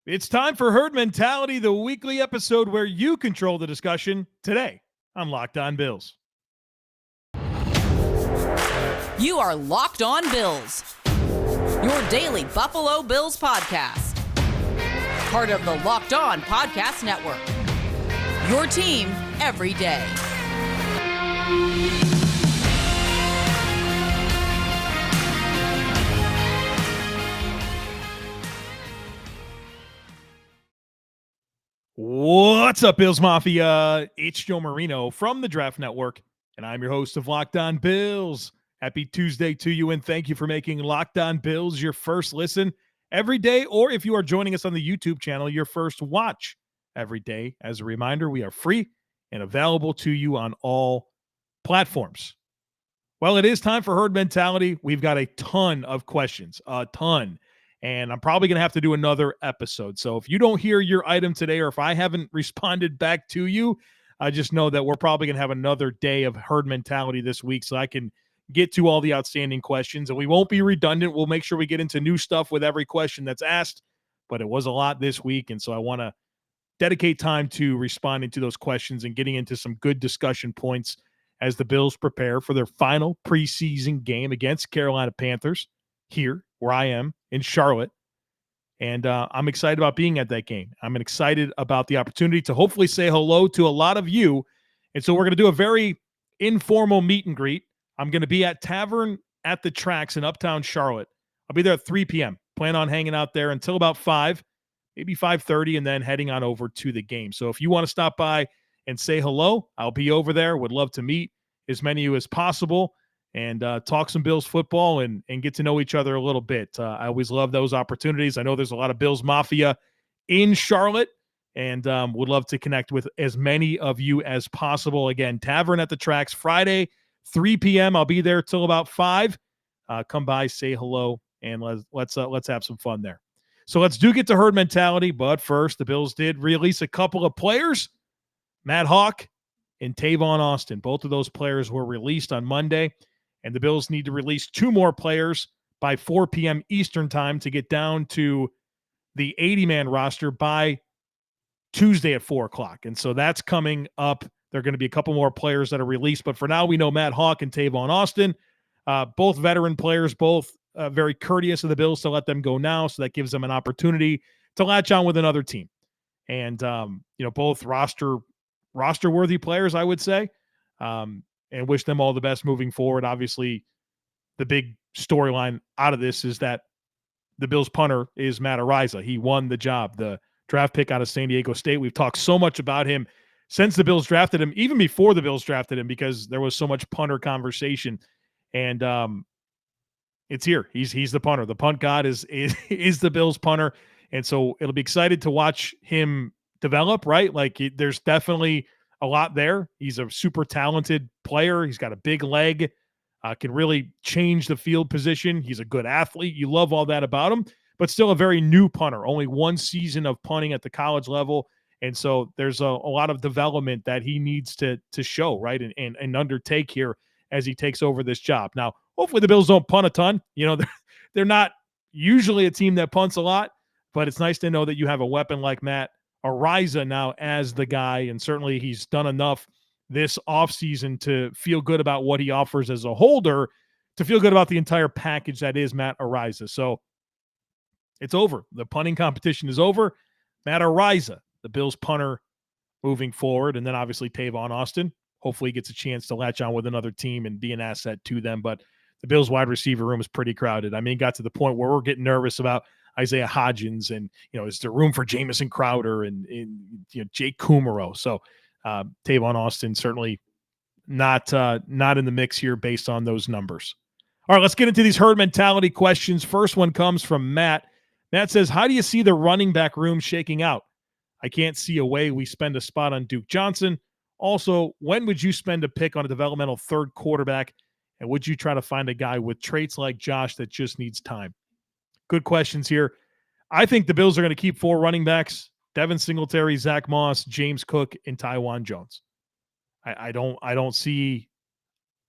It's time for Herd Mentality, the weekly episode where you control the discussion. Today, on Locked On Bills. You are Locked On Bills, your daily Buffalo Bills podcast. Part of the Locked On Podcast Network, your team every day. What's up, Bills Mafia? It's Joe Marino from the Draft Network, and I'm your host of Locked On Bills. Happy Tuesday to you, and thank you for making Locked On Bills your first listen every day, or if you are joining us on the YouTube channel, your first watch every day. As a reminder, we are free and available to you on all platforms. Well, it is time for Herd Mentality. We've got a ton of questions, a ton. And I'm probably going to have to do another episode. So if you don't hear your item today, or if I haven't responded back to you, I just know that we're probably going to have another day of Herd Mentality this week so I can get to all the outstanding questions. And we won't be redundant. We'll make sure we get into new stuff with every question that's asked. But it was a lot this week, and so I want to dedicate time to responding to those questions and getting into some good discussion points as the Bills prepare for their final preseason game against Carolina Panthers here where I am in Charlotte. And I'm excited about being at that game. I'm excited about the opportunity to hopefully say hello to a lot of you. And so we're going to do a very informal meet and greet. I'm going to be at Tavern at the Tracks in Uptown Charlotte. I'll be there at 3 p.m. Plan on hanging out there until about 5, maybe 5:30, and then heading on over to the game. So if you want to stop by and say hello, I'll be over there. Would love to meet as many of you as possible and talk some Bills football and get to know each other a little bit. I always love those opportunities. I know there's a lot of Bills Mafia in Charlotte, and would love to connect with as many of you as possible. Again, Tavern at the Tracks, Friday, 3 p.m. I'll be there till about 5. Come by, say hello, and let's have some fun there. So let's get to Herd Mentality, but first, the Bills did release a couple of players, Matt Haack and Tavon Austin. Both of those players were released on Monday, and the Bills need to release 2 more players by 4 p.m. Eastern time to get down to the 80-man roster by Tuesday at 4 o'clock. And so that's coming up. There are going to be a couple more players that are released, but for now we know Matt Haack and Tavon Austin, both veteran players, both very courteous of the Bills to let them go now, so that gives them an opportunity to latch on with another team. And, both roster-worthy players, I would say, and wish them all the best moving forward. Obviously, the big storyline out of this is that the Bills punter is Matt Araiza. He won the job, the draft pick out of San Diego State. We've talked so much about him since the Bills drafted him, even before the Bills drafted him, because there was so much punter conversation. And it's here. He's the punter. The punt god is the Bills punter. And so it'll be excited to watch him develop, right? Like there's definitely a lot there. He's a super talented player. He's got a big leg, can really change the field position. He's a good athlete. You love all that about him, but still a very new punter. Only 1 season of punting at the college level. And so there's a lot of development that he needs to show, right? And undertake here as he takes over this job. Now, hopefully the Bills don't punt a ton. They're not usually a team that punts a lot, but it's nice to know that you have a weapon like Matt Araiza now as the guy, and certainly he's done enough this offseason to feel good about what he offers as a holder, to feel good about the entire package that is Matt Araiza. So it's over. The punting competition is over. Matt Araiza, the Bills punter, moving forward, and then obviously Tavon Austin. Hopefully he gets a chance to latch on with another team and be an asset to them. But the Bills wide receiver room is pretty crowded. I mean, it got to the point where we're getting nervous about Isaiah Hodgins and, is there room for Jamison Crowder and Jake Kumaro? So Tavon Austin certainly not in the mix here based on those numbers. All right, let's get into these Herd Mentality questions. First one comes from Matt. Matt says, how do you see the running back room shaking out? I can't see a way we spend a spot on Duke Johnson. Also, when would you spend a pick on a developmental third quarterback? And would you try to find a guy with traits like Josh that just needs time? Good questions here. I think the Bills are going to keep 4 running backs: Devin Singletary, Zach Moss, James Cook, and Tywan Jones. I don't see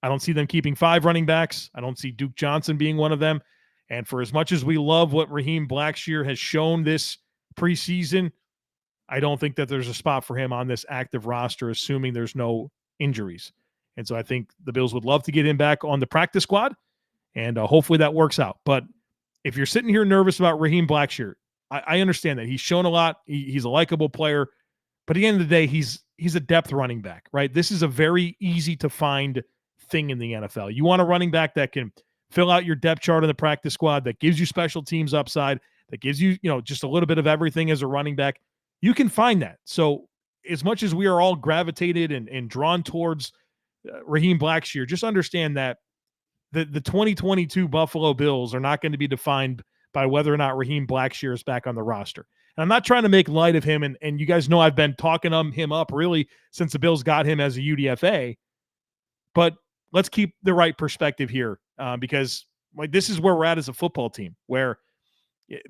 them keeping 5 running backs. I don't see Duke Johnson being one of them. And for as much as we love what Raheem Blackshear has shown this preseason, I don't think that there's a spot for him on this active roster, assuming there's no injuries. And so I think the Bills would love to get him back on the practice squad, and hopefully that works out. But if you're sitting here nervous about Raheem Blackshear, I understand that. He's shown a lot. He's a likable player. But at the end of the day, he's a depth running back, right? This is a very easy to find thing in the NFL. You want a running back that can fill out your depth chart in the practice squad, that gives you special teams upside, that gives you, just a little bit of everything as a running back. You can find that. So as much as we are all gravitated and drawn towards Raheem Blackshear, just understand that the 2022 Buffalo Bills are not going to be defined by whether or not Raheem Blackshear is back on the roster. And I'm not trying to make light of him, and you guys know I've been talking him up really since the Bills got him as a UDFA, but let's keep the right perspective here because this is where we're at as a football team, where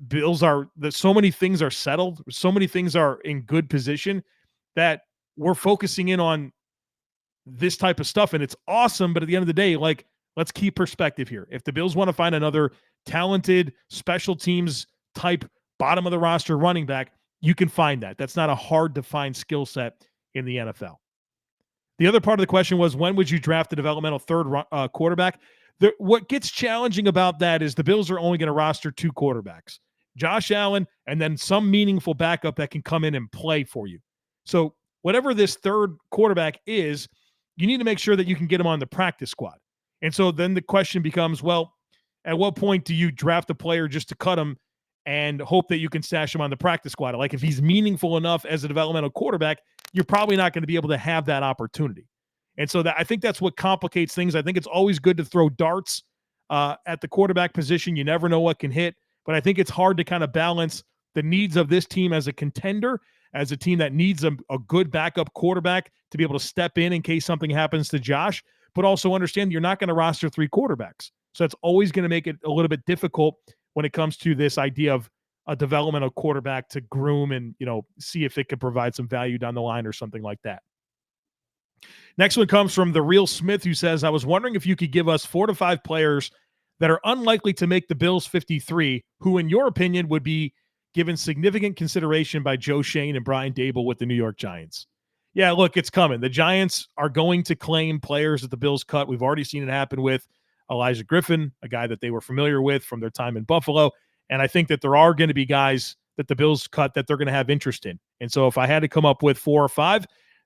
Bills so many things are settled, so many things are in good position that we're focusing in on this type of stuff, and it's awesome. But at the end of the day, let's keep perspective here. If the Bills want to find another talented special teams type bottom of the roster running back, you can find that. That's not a hard to find skill set in the NFL. The other part of the question was, when would you draft a developmental third quarterback? What gets challenging about that is the Bills are only going to roster 2 quarterbacks, Josh Allen, and then some meaningful backup that can come in and play for you. So whatever this third quarterback is, you need to make sure that you can get him on the practice squad. And so then the question becomes, well, at what point do you draft a player just to cut him and hope that you can stash him on the practice squad? Like, if he's meaningful enough as a developmental quarterback, you're probably not going to be able to have that opportunity. And so I think that's what complicates things. I think it's always good to throw darts at the quarterback position. You never know what can hit. But I think it's hard to kind of balance the needs of this team as a contender, as a team that needs a good backup quarterback to be able to step in case something happens to Josh, but also understand you're not going to roster 3 quarterbacks. So that's always going to make it a little bit difficult when it comes to this idea of a developmental quarterback to groom and, see if it could provide some value down the line or something like that. Next one comes from the RealSmith, who says, I was wondering if you could give us 4 to 5 players that are unlikely to make the Bills 53, who, in your opinion, would be given significant consideration by Joe Schoen and Brian Daboll with the New York Giants. Yeah, look, it's coming. The Giants are going to claim players that the Bills cut. We've already seen it happen with Elijah Griffin, a guy that they were familiar with from their time in Buffalo. And I think that there are going to be guys that the Bills cut that they're going to have interest in. And so if I had to come up with 4 or 5,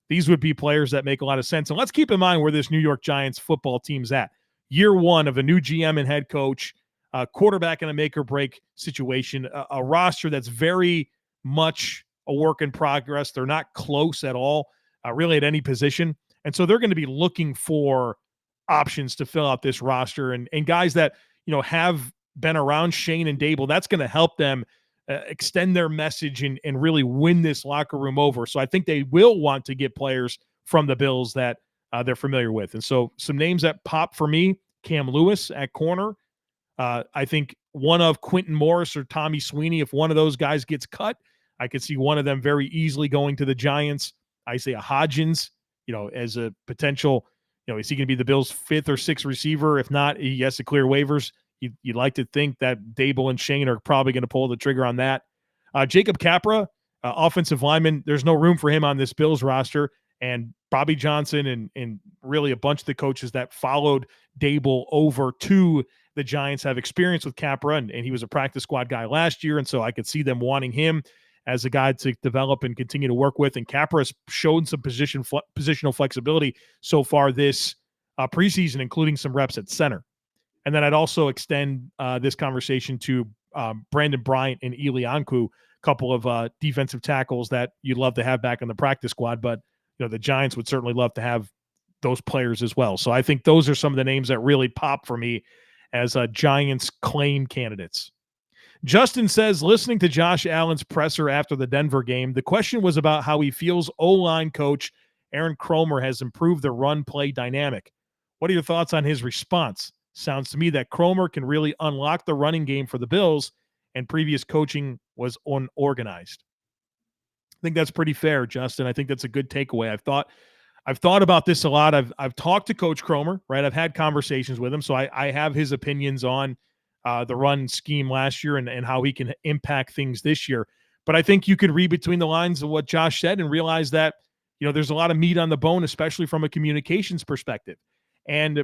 these would be players that make a lot of sense. And let's keep in mind where this New York Giants football team's at. Year 1 of a new GM and head coach, quarterback in a make or break situation, a roster that's very much a work in progress. They're not close at all, really at any position. And so they're going to be looking for options to fill out this roster and guys that, have been around Schoen and Daboll. That's going to help them extend their message and really win this locker room over. So I think they will want to get players from the Bills that they're familiar with. And so some names that pop for me, Cam Lewis at corner. I think one of Quinton Morris or Tommy Sweeney, if one of those guys gets cut, I could see one of them very easily going to the Giants. Isaiah Hodgins, as a potential, is he going to be the Bills' 5th or 6th receiver? If not, he has to clear waivers. You'd like to think that Daboll and Schoen are probably going to pull the trigger on that. Jacob Capra, offensive lineman, there's no room for him on this Bills roster. And Bobby Johnson and really a bunch of the coaches that followed Daboll over to the Giants have experience with Capra, and he was a practice squad guy last year. And so I could see them wanting him as a guy to develop and continue to work with. And Capra has shown some positional flexibility so far this preseason, including some reps at center. And then I'd also extend this conversation to Brandon Bryant and Eli Ankou, a couple of defensive tackles that you'd love to have back on the practice squad. But the Giants would certainly love to have those players as well. So I think those are some of the names that really pop for me as Giants claim candidates. Justin says, listening to Josh Allen's presser after the Denver game, the question was about how he feels O-line coach Aaron Kromer has improved the run-play dynamic. What are your thoughts on his response? Sounds to me that Kromer can really unlock the running game for the Bills, and previous coaching was unorganized. I think that's pretty fair, Justin. I think that's a good takeaway. I've thought about this a lot. I've talked to Coach Kromer, right? I've had conversations with him, so I have his opinions on the run scheme last year and how he can impact things this year. But I think you could read between the lines of what Josh said and realize that, there's a lot of meat on the bone, especially from a communications perspective. And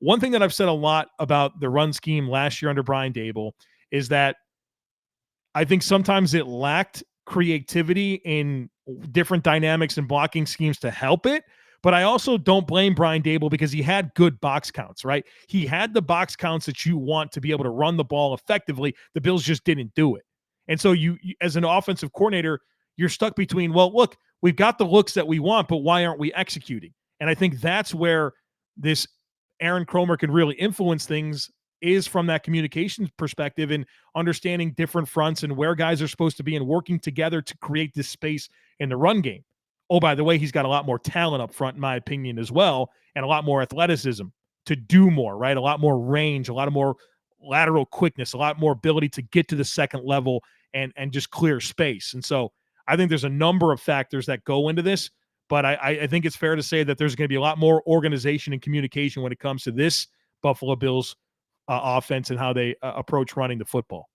one thing that I've said a lot about the run scheme last year under Brian Daboll is that I think sometimes it lacked creativity in different dynamics and blocking schemes to help it. But I also don't blame Brian Daboll because he had good box counts, right? He had the box counts that you want to be able to run the ball effectively. The Bills just didn't do it. And so you as an offensive coordinator, you're stuck between, well, look, we've got the looks that we want, but why aren't we executing? And I think that's where this Aaron Kromer can really influence things, is from that communications perspective and understanding different fronts and where guys are supposed to be and working together to create this space in the run game. Oh, by the way, he's got a lot more talent up front, in my opinion, as well, and a lot more athleticism to do more, right? A lot more range, a lot of more lateral quickness, a lot more ability to get to the second level and just clear space. And so I think there's a number of factors that go into this, but I think it's fair to say that there's going to be a lot more organization and communication when it comes to this Buffalo Bills offense and how they approach running the football.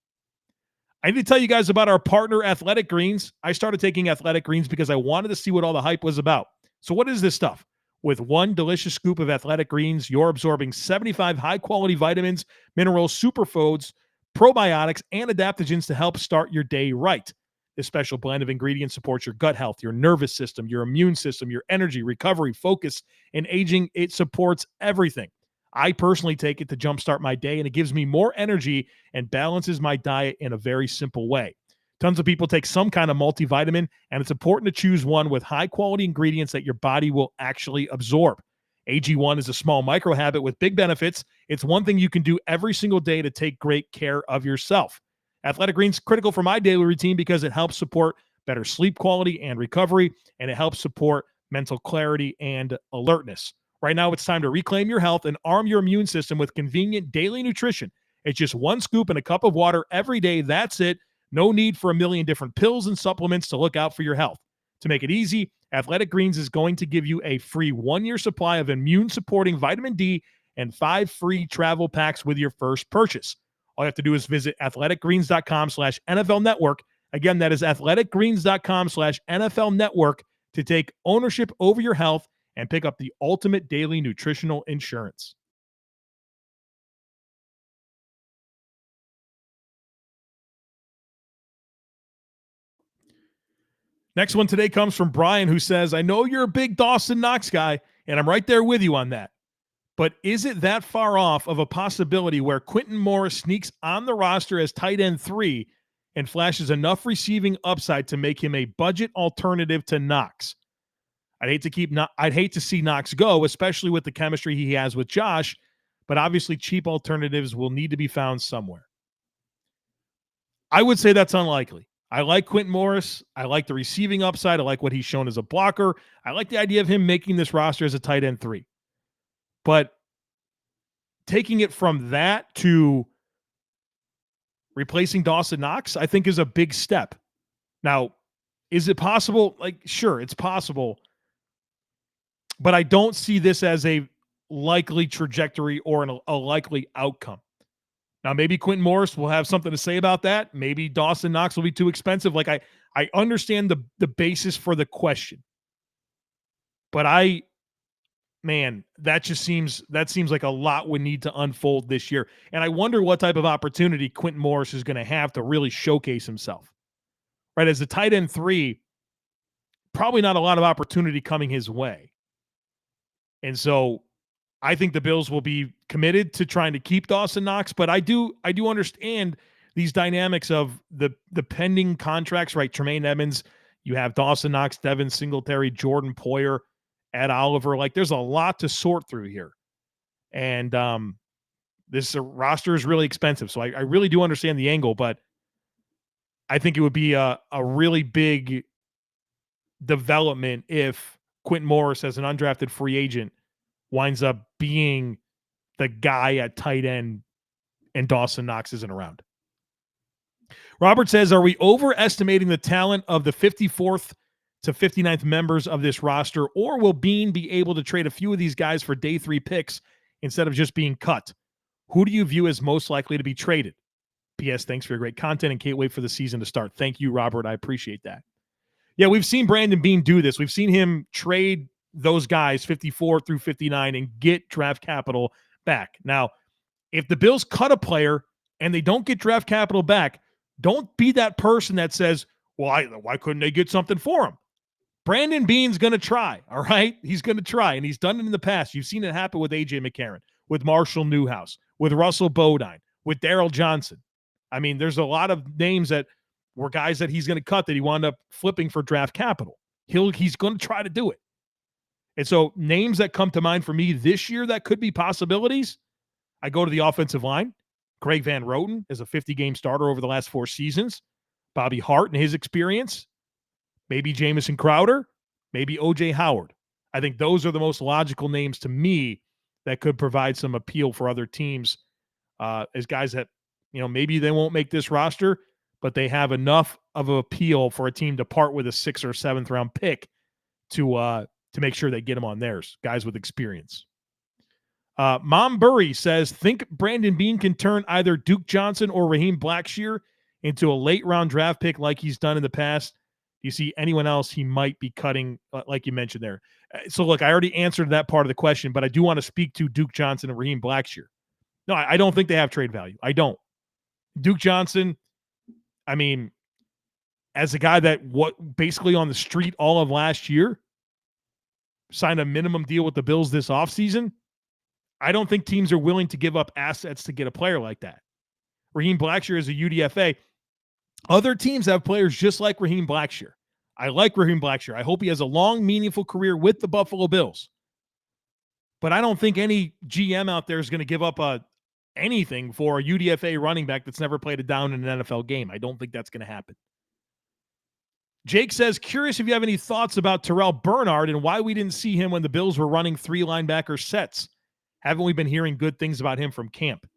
I need to tell you guys about our partner, Athletic Greens. I started taking Athletic Greens because I wanted to see what all the hype was about. So what is this stuff? With one delicious scoop of Athletic Greens, you're absorbing 75 high-quality vitamins, minerals, superfoods, probiotics, and adaptogens to help start your day right. This special blend of ingredients supports your gut health, your nervous system, your immune system, your energy, recovery, focus, and aging. It supports everything. I personally take it to jumpstart my day, and it gives me more energy and balances my diet in a very simple way. Tons of people take some kind of multivitamin, and it's important to choose one with high-quality ingredients that your body will actually absorb. AG1 is a small micro habit with big benefits. It's one thing you can do every single day to take great care of yourself. Athletic Greens is critical for my daily routine because it helps support better sleep quality and recovery, and it helps support mental clarity and alertness. Right now, it's time to reclaim your health and arm your immune system with convenient daily nutrition. It's just one scoop in a cup of water every day. That's it. No need for a million different pills and supplements to look out for your health. To make it easy, Athletic Greens is going to give you a free 1-year supply of immune-supporting vitamin D and 5 free travel packs with your first purchase. All you have to do is visit athleticgreens.com/NFL Network. Again, that is athleticgreens.com/NFL Network to take ownership over your health and pick up the ultimate daily nutritional insurance. Next one today comes from Brian, who says, I know you're a big Dawson Knox guy, and I'm right there with you on that. But is it that far off of a possibility where Quinton Morris sneaks on the roster as tight end 3 and flashes enough receiving upside to make him a budget alternative to Knox? I'd hate to see Knox go, especially with the chemistry he has with Josh, but obviously cheap alternatives will need to be found somewhere. I would say that's unlikely. I like Quinton Morris. I like the receiving upside. I like what he's shown as a blocker. I like the idea of him making this roster as a tight end 3. But taking it from that to replacing Dawson Knox, I think is a big step. Now, is it possible? Sure, it's possible. But I don't see this as a likely trajectory or a likely outcome. Now, maybe Quinton Morris will have something to say about that. Maybe Dawson Knox will be too expensive. I understand the basis for the question. But that seems like a lot would need to unfold this year. And I wonder what type of opportunity Quinton Morris is going to have to really showcase himself. Right? As a tight end 3, probably not a lot of opportunity coming his way. And so I think the Bills will be committed to trying to keep Dawson Knox, but I do understand these dynamics of the pending contracts, right? Tremaine Edmonds, you have Dawson Knox, Devin Singletary, Jordan Poyer, Ed Oliver. There's a lot to sort through here. And this roster is really expensive. So I really do understand the angle, but I think it would be a really big development if Quinton Morris, as an undrafted free agent, winds up being the guy at tight end and Dawson Knox isn't around. Robert says, are we overestimating the talent of the 54th to 59th members of this roster, or will Beane be able to trade a few of these guys for day 3 picks instead of just being cut? Who do you view as most likely to be traded? P.S. Thanks for your great content and can't wait for the season to start. Thank you, Robert. I appreciate that. Yeah, we've seen Brandon Beane do this. We've seen him trade those guys 54 through 59 and get draft capital back. Now, if the Bills cut a player and they don't get draft capital back, don't be that person that says, well, why couldn't they get something for him? Brandon Beane's going to try, all right? He's going to try, and he's done it in the past. You've seen it happen with A.J. McCarron, with Marshall Newhouse, with Russell Bodine, with Darrell Johnson. I mean, there's a lot of names that were guys that he's going to cut that he wound up flipping for draft capital. He's going to try to do it. And so names that come to mind for me this year that could be possibilities, I go to the offensive line. Craig Van Roten is a 50-game starter over the last 4 seasons. Bobby Hart and his experience. Maybe Jamison Crowder. Maybe O.J. Howard. I think those are the most logical names to me that could provide some appeal for other teams as guys that, maybe they won't make this roster, but they have enough of an appeal for a team to part with a 6th or 7th round pick to make sure they get them on theirs. Guys with experience. Mom Burry says, think Brandon Beane can turn either Duke Johnson or Raheem Blackshear into a late round draft pick like he's done in the past. Do you see anyone else he might be cutting, like you mentioned there? So, look, I already answered that part of the question, but I do want to speak to Duke Johnson and Raheem Blackshear. No, I don't think they have trade value. I don't. Duke Johnson, I mean, as a guy that basically on the street all of last year, signed a minimum deal with the Bills this offseason, I don't think teams are willing to give up assets to get a player like that. Raheem Blackshear is a UDFA. Other teams have players just like Raheem Blackshear. I like Raheem Blackshear. I hope he has a long, meaningful career with the Buffalo Bills. But I don't think any GM out there is going to give up anything for a UDFA running back that's never played a down in an NFL game. I don't think that's going to happen. Jake says, curious if you have any thoughts about Terrell Bernard and why we didn't see him when the Bills were running 3 linebacker sets. Haven't we been hearing good things about him from camp?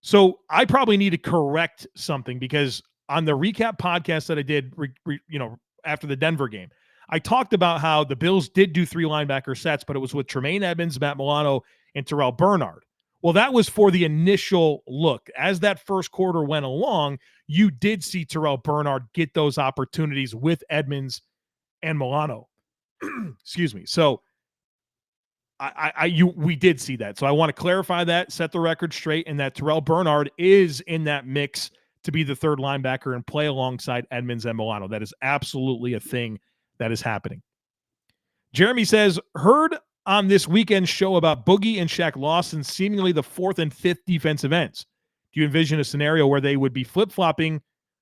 So I probably need to correct something because on the recap podcast that I did, after the Denver game, I talked about how the Bills did do 3 linebacker sets, but it was with Tremaine Edmonds, Matt Milano, and Terrell Bernard. Well, that was for the initial look. As that first quarter went along, you did see Terrell Bernard get those opportunities with Edmonds and Milano. Excuse me. So we did see that. So I want to clarify that, set the record straight, and that Terrell Bernard is in that mix to be the 3rd linebacker and play alongside Edmonds and Milano. That is absolutely a thing that is happening. Jeremy says, heard on this weekend's show about Boogie and Shaq Lawson seemingly the 4th and 5th defensive ends. Do you envision a scenario where they would be flip-flopping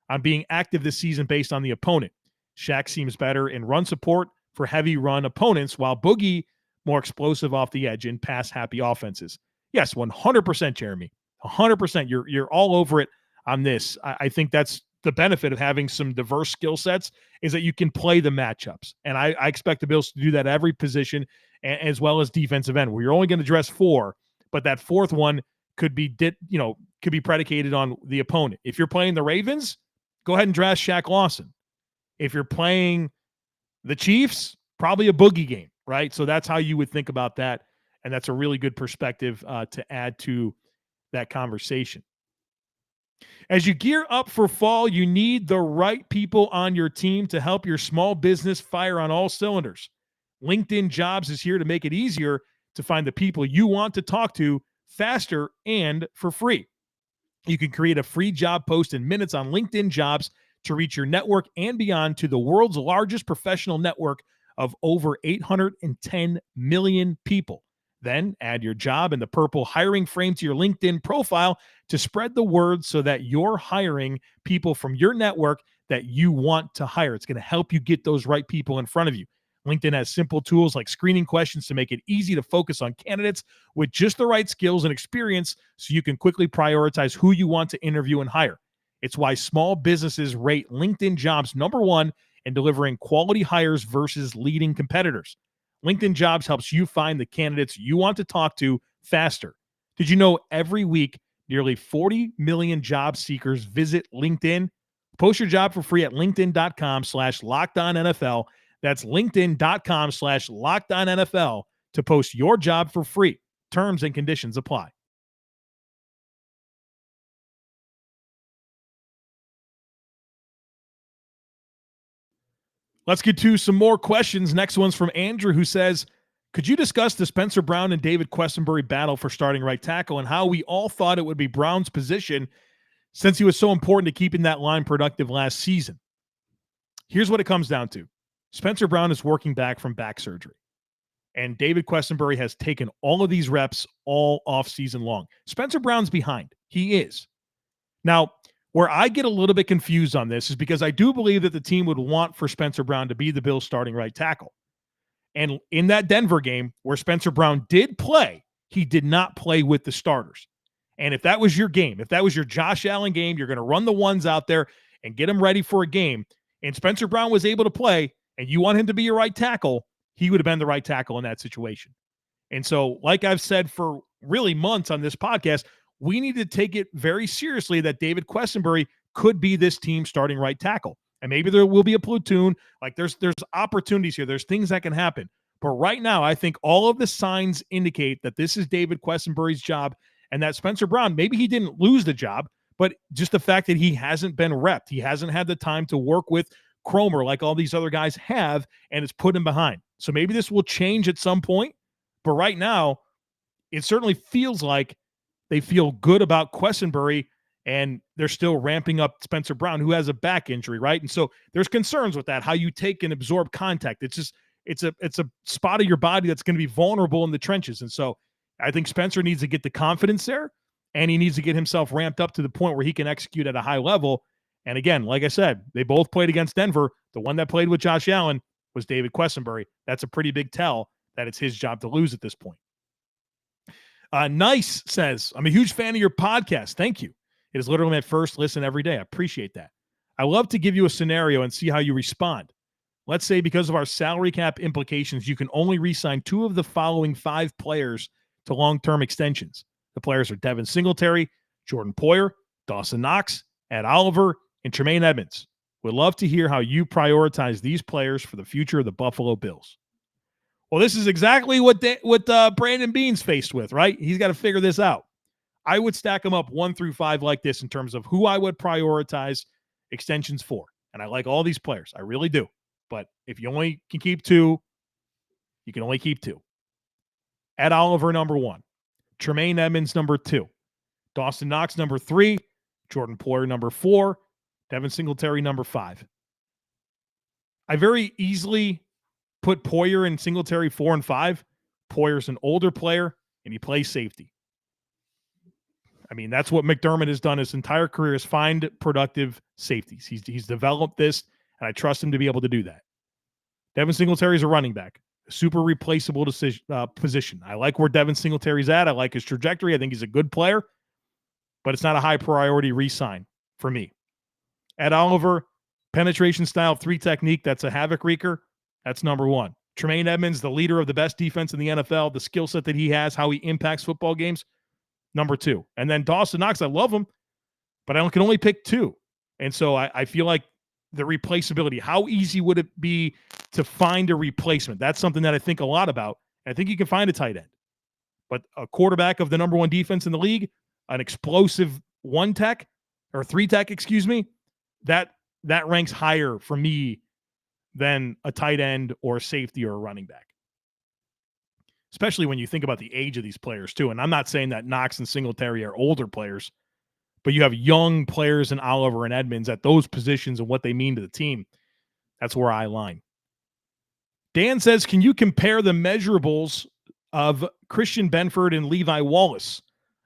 on being active this season based on the opponent? Shaq seems better in run support for heavy run opponents, while Boogie more explosive off the edge in pass-happy offenses. Yes, 100%, Jeremy. 100%. You're all over it on this. I think that's the benefit of having some diverse skill sets is that you can play the matchups. And I expect the Bills to do that at every position as well as defensive end, where you're only going to dress 4, but that 4th one could be predicated on the opponent. If you're playing the Ravens, go ahead and draft Shaq Lawson. If you're playing the Chiefs, probably a Boogie game, right? So that's how you would think about that. And that's a really good perspective to add to that conversation. As you gear up for fall, you need the right people on your team to help your small business fire on all cylinders. LinkedIn Jobs is here to make it easier to find the people you want to talk to faster and for free. You can create a free job post in minutes on LinkedIn Jobs to reach your network and beyond to the world's largest professional network of over 810 million people. Then add your job and the purple hiring frame to your LinkedIn profile to spread the word so that you're hiring people from your network that you want to hire. It's going to help you get those right people in front of you. LinkedIn has simple tools like screening questions to make it easy to focus on candidates with just the right skills and experience so you can quickly prioritize who you want to interview and hire. It's why small businesses rate LinkedIn Jobs #1 in delivering quality hires versus leading competitors. LinkedIn Jobs helps you find the candidates you want to talk to faster. Did you know every week, nearly 40 million job seekers visit LinkedIn? Post your job for free at linkedin.com/LockedOnNFL. That's linkedin.com/LockedOnNFL to post your job for free. Terms and conditions apply. Let's get to some more questions. Next one's from Andrew, who says, could you discuss the Spencer Brown and David Quessenberry battle for starting right tackle and how we all thought it would be Brown's position since he was so important to keeping that line productive last season? Here's what it comes down to. Spencer Brown is working back from back surgery, and David Questenberry has taken all of these reps all off season long. Spencer Brown's behind. He is. Now, where I get a little bit confused on this is because I do believe that the team would want for Spencer Brown to be the Bills' starting right tackle. And in that Denver game where Spencer Brown did play, he did not play with the starters. And if that was your game, if that was your Josh Allen game, you're going to run the ones out there and get them ready for a game, and Spencer Brown was able to play, and you want him to be your right tackle, he would have been the right tackle in that situation. And so, like I've said for really months on this podcast, we need to take it very seriously that David Questenberry could be this team starting right tackle. And maybe there will be a platoon. Like there's opportunities here. There's things that can happen. But right now, I think all of the signs indicate that this is David Questenberry's job and that Spencer Brown, maybe he didn't lose the job, but just the fact that he hasn't been repped. He hasn't had the time to work with Kromer like all these other guys have, and it's put him behind. So maybe this will change at some point. But right now, it certainly feels like they feel good about Questenberry, and they're still ramping up Spencer Brown, who has a back injury, right? And so there's concerns with that, how you take and absorb contact. It's a spot of your body that's going to be vulnerable in the trenches. And so I think Spencer needs to get the confidence there, and he needs to get himself ramped up to the point where he can execute at a high level. And again, like I said, they both played against Denver. The one that played with Josh Allen was David Questenberry. That's a pretty big tell that it's his job to lose at this point. Nice says, I'm a huge fan of your podcast. Thank you. It is literally my first listen every day. I appreciate that. I love to give you a scenario and see how you respond. Let's say because of our salary cap implications, you can only re-sign 2 of the following 5 players to long-term extensions. The players are Devin Singletary, Jordan Poyer, Dawson Knox, Ed Oliver, and Tremaine Edmonds. Would love to hear how you prioritize these players for the future of the Buffalo Bills. Well, this is exactly what Brandon Beane's faced with, right? He's got to figure this out. I would stack them up 1 through 5 like this in terms of who I would prioritize extensions for. And I like all these players. I really do. But if you only can keep 2, you can only keep 2. Ed Oliver, number 1. Tremaine Edmonds, number 2. Dawson Knox, number 3. Jordan Poyer, number 4. Devin Singletary, number 5. I very easily put Poyer and Singletary 4 and 5. Poyer's an older player, and he plays safety. I mean, that's what McDermott has done his entire career, is find productive safeties. He's developed this, and I trust him to be able to do that. Devin Singletary is a running back, a super replaceable position. I like where Devin Singletary's at. I like his trajectory. I think he's a good player, but it's not a high priority re-sign for me. Ed Oliver, penetration style 3 technique. That's a havoc wreaker. That's number 1. Tremaine Edmonds, the leader of the best defense in the NFL, the skill set that he has, how he impacts football games, number 2. And then Dawson Knox, I love him, but I can only pick 2. And so I feel like the replaceability, how easy would it be to find a replacement? That's something that I think a lot about. I think you can find a tight end. But a quarterback of the number 1 defense in the league, an explosive 1 tech, or 3 tech, excuse me, that ranks higher for me than a tight end or a safety or a running back. Especially when you think about the age of these players too. And I'm not saying that Knox and Singletary are older players, but you have young players in Oliver and Edmonds at those positions and what they mean to the team. That's where I line. Dan says, can you compare the measurables of Christian Benford and Levi Wallace?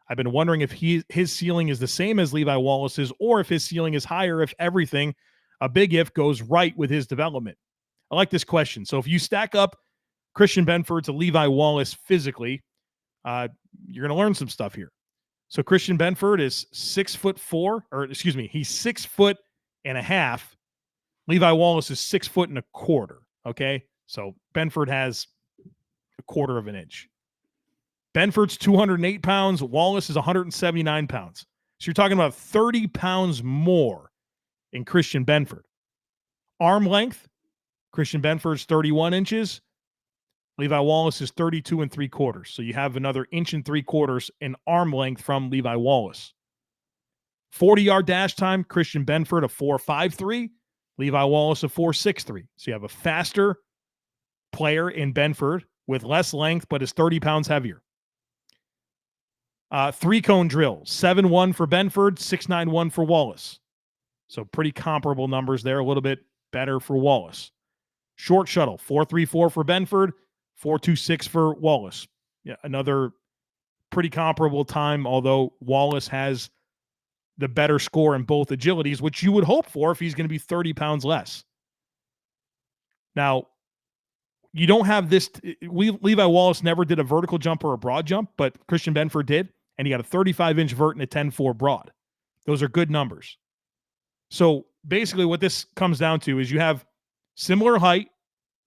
I've been wondering if his ceiling is the same as Levi Wallace's, or if his ceiling is higher if everything, a big if, goes right with his development. I like this question. So if you stack up Christian Benford to Levi Wallace physically, you're going to learn some stuff here. So Christian Benford is 6'4", or excuse me, he's 6'1.5". Levi Wallace is 6'125". Okay. So Benford has 1/4 of an inch. Benford's 208 pounds. Wallace is 179 pounds. So you're talking about 30 pounds more in Christian Benford. Arm length, Christian Benford's 31 inches. Levi Wallace is 32 3/4. So you have another 1 3/4 in arm length from Levi Wallace. 40-yard dash time, Christian Benford a 4.53. Levi Wallace a 4.63. So you have a faster player in Benford with less length, but is 30 pounds heavier. 3-cone drills, 7.1 for Benford, 6.91 for Wallace. So pretty comparable numbers there, a little bit better for Wallace. Short shuttle, 4.34 for Benford, 4.26 for Wallace. Yeah, another pretty comparable time, although Wallace has the better score in both agilities, which you would hope for if he's going to be 30 pounds less. Now, you don't have this. Levi Wallace never did a vertical jump or a broad jump, but Christian Benford did, and he got a 35-inch vert and a 10.4 broad. Those are good numbers. So basically what this comes down to is you have similar height,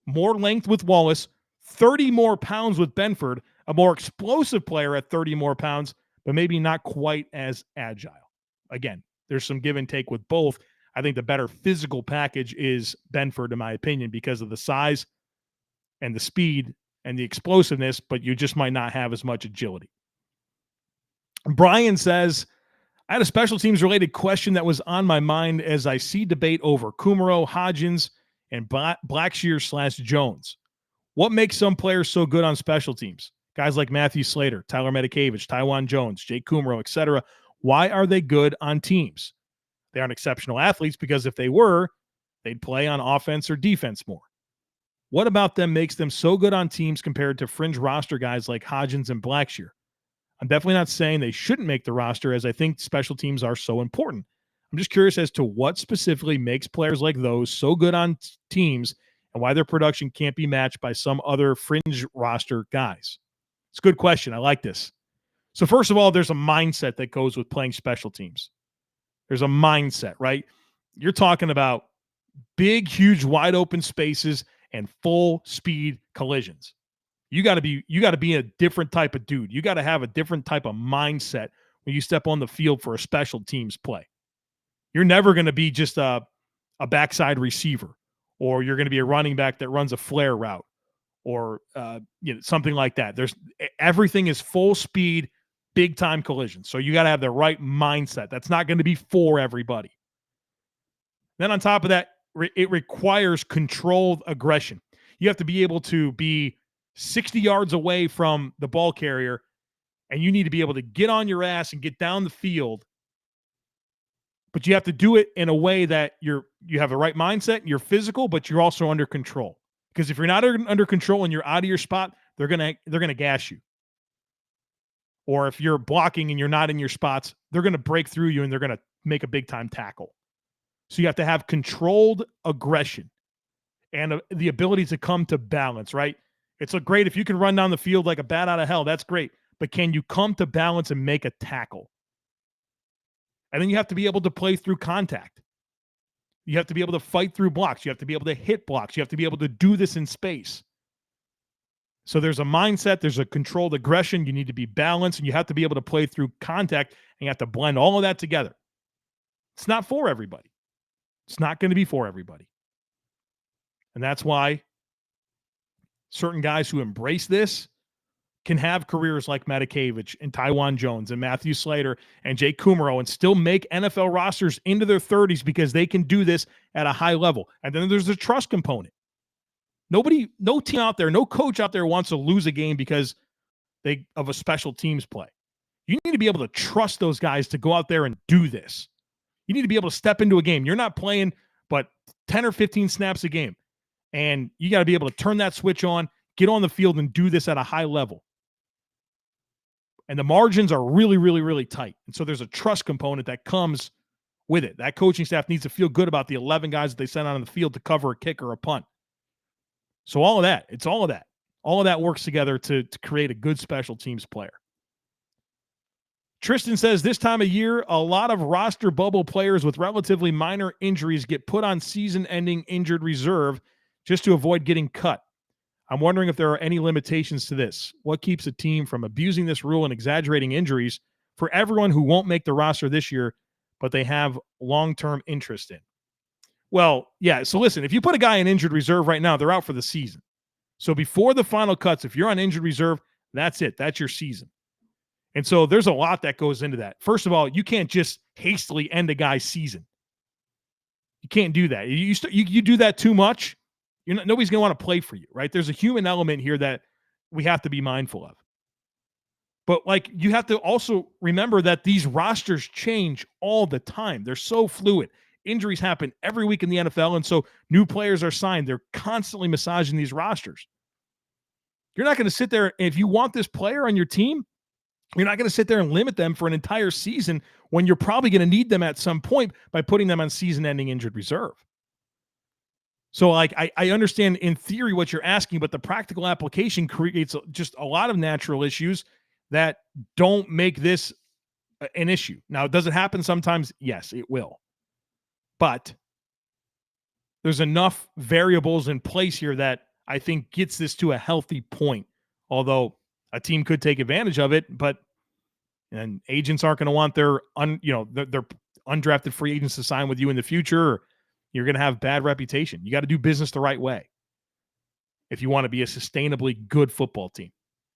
more length with Wallace, 30 more pounds with Benford, a more explosive player at 30 more pounds, but maybe not quite as agile. Again, there's some give and take with both. I think the better physical package is Benford, in my opinion, because of the size and the speed and the explosiveness, but you just might not have as much agility. Brian says, I had a special teams related question that was on my mind as I see debate over Kumaro, Hodgins, and Blackshear/Jones. What makes some players so good on special teams? Guys like Matthew Slater, Tyler Medikevich, Tywan Jones, Jake Kumaro, etc. Why are they good on teams? They aren't exceptional athletes because if they were, they'd play on offense or defense more. What about them makes them so good on teams compared to fringe roster guys like Hodgins and Blackshear? I'm definitely not saying they shouldn't make the roster, as I think special teams are so important. I'm just curious as to what specifically makes players like those so good on teams and why their production can't be matched by some other fringe roster guys. It's a good question. I like this. So first of all, there's a mindset that goes with playing special teams. There's a mindset, right? You're talking about big, huge, wide open spaces and full speed collisions. You got to be a different type of dude. You got to have a different type of mindset when you step on the field for a special teams play. You're never going to be just a backside receiver, or you're going to be a running back that runs a flare route, or something like that. Everything is full speed, big time collision. So you got to have the right mindset. That's not going to be for everybody. Then on top of that, it requires controlled aggression. You have to be able to be 60 yards away from the ball carrier, and you need to be able to get on your ass and get down the field. But you have to do it in a way that you have the right mindset, you're physical, but you're also under control. Because if you're not under control and you're out of your spot, they're gonna gas you. Or if you're blocking and you're not in your spots, they're gonna break through you and they're gonna make a big time tackle. So you have to have controlled aggression and the ability to come to balance, right? It's great if you can run down the field like a bat out of hell. That's great. But can you come to balance and make a tackle? And then you have to be able to play through contact. You have to be able to fight through blocks. You have to be able to hit blocks. You have to be able to do this in space. So there's a mindset. There's a controlled aggression. You need to be balanced, and you have to be able to play through contact, and you have to blend all of that together. It's not for everybody. It's not going to be for everybody. And that's why certain guys who embrace this can have careers like Medikevich and Tywan Jones and Matthew Slater and Jake Kumaro and still make NFL rosters into their 30s because they can do this at a high level. And then there's the trust component. No team out there, no coach out there wants to lose a game because of a special teams play. You need to be able to trust those guys to go out there and do this. You need to be able to step into a game. You're not playing but 10 or 15 snaps a game. And you got to be able to turn that switch on, get on the field, and do this at a high level. And the margins are really, really, really tight. And so there's a trust component that comes with it. That coaching staff needs to feel good about the 11 guys that they sent out on the field to cover a kick or a punt. So all of that, it's all of that. All of that works together to create a good special teams player. Tristan says, this time of year, a lot of roster bubble players with relatively minor injuries get put on season-ending injured reserve just to avoid getting cut. I'm wondering if there are any limitations to this. What keeps a team from abusing this rule and exaggerating injuries for everyone who won't make the roster this year, but they have long-term interest in? Well, yeah, so listen, if you put a guy in injured reserve right now, they're out for the season. So before the final cuts, if you're on injured reserve, that's it. That's your season. And so there's a lot that goes into that. First of all, you can't just hastily end a guy's season. You can't do that. You do that too much, nobody's going to want to play for you, right? There's a human element here that we have to be mindful of. But like, you have to also remember that these rosters change all the time. They're so fluid. Injuries happen every week in the NFL, and so new players are signed. They're constantly massaging these rosters. You're not going to sit there, and if you want this player on your team, you're not going to sit there and limit them for an entire season when you're probably going to need them at some point by putting them on season-ending injured reserve. So, like, I understand in theory what you're asking, but the practical application creates just a lot of natural issues that don't make this an issue. Now, does it happen sometimes? Yes, it will. But there's enough variables in place here that I think gets this to a healthy point. Although a team could take advantage of it, and agents aren't going to want their undrafted free agents to sign with you in the future. Or you're going to have bad reputation. You got to do business the right way if you want to be a sustainably good football team.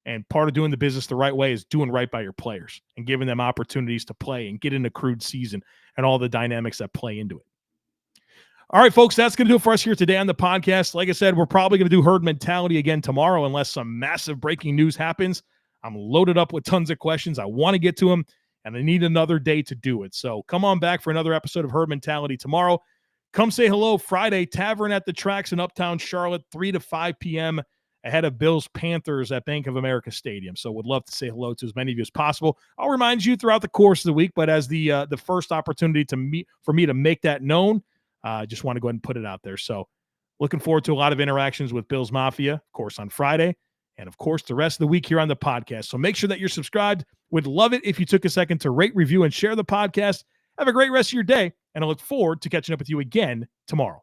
And part of doing the business the right way is doing right by your players and giving them opportunities to play and get an accrued season and all the dynamics that play into it. All right, folks, that's going to do it for us here today on the podcast. Like I said, we're probably going to do herd mentality again tomorrow unless some massive breaking news happens. I'm loaded up with tons of questions. I want to get to them, and I need another day to do it. So come on back for another episode of Herd Mentality tomorrow. Come say hello Friday, Tavern at the Tracks in Uptown Charlotte, 3 to 5 p.m. ahead of Bills Panthers at Bank of America Stadium. So would love to say hello to as many of you as possible. I'll remind you throughout the course of the week, but as the first opportunity for me to make that known, just want to go ahead and put it out there. So looking forward to a lot of interactions with Bills Mafia, of course, on Friday, and of course, the rest of the week here on the podcast. So make sure that you're subscribed. Would love it if you took a second to rate, review, and share the podcast. Have a great rest of your day, and I look forward to catching up with you again tomorrow.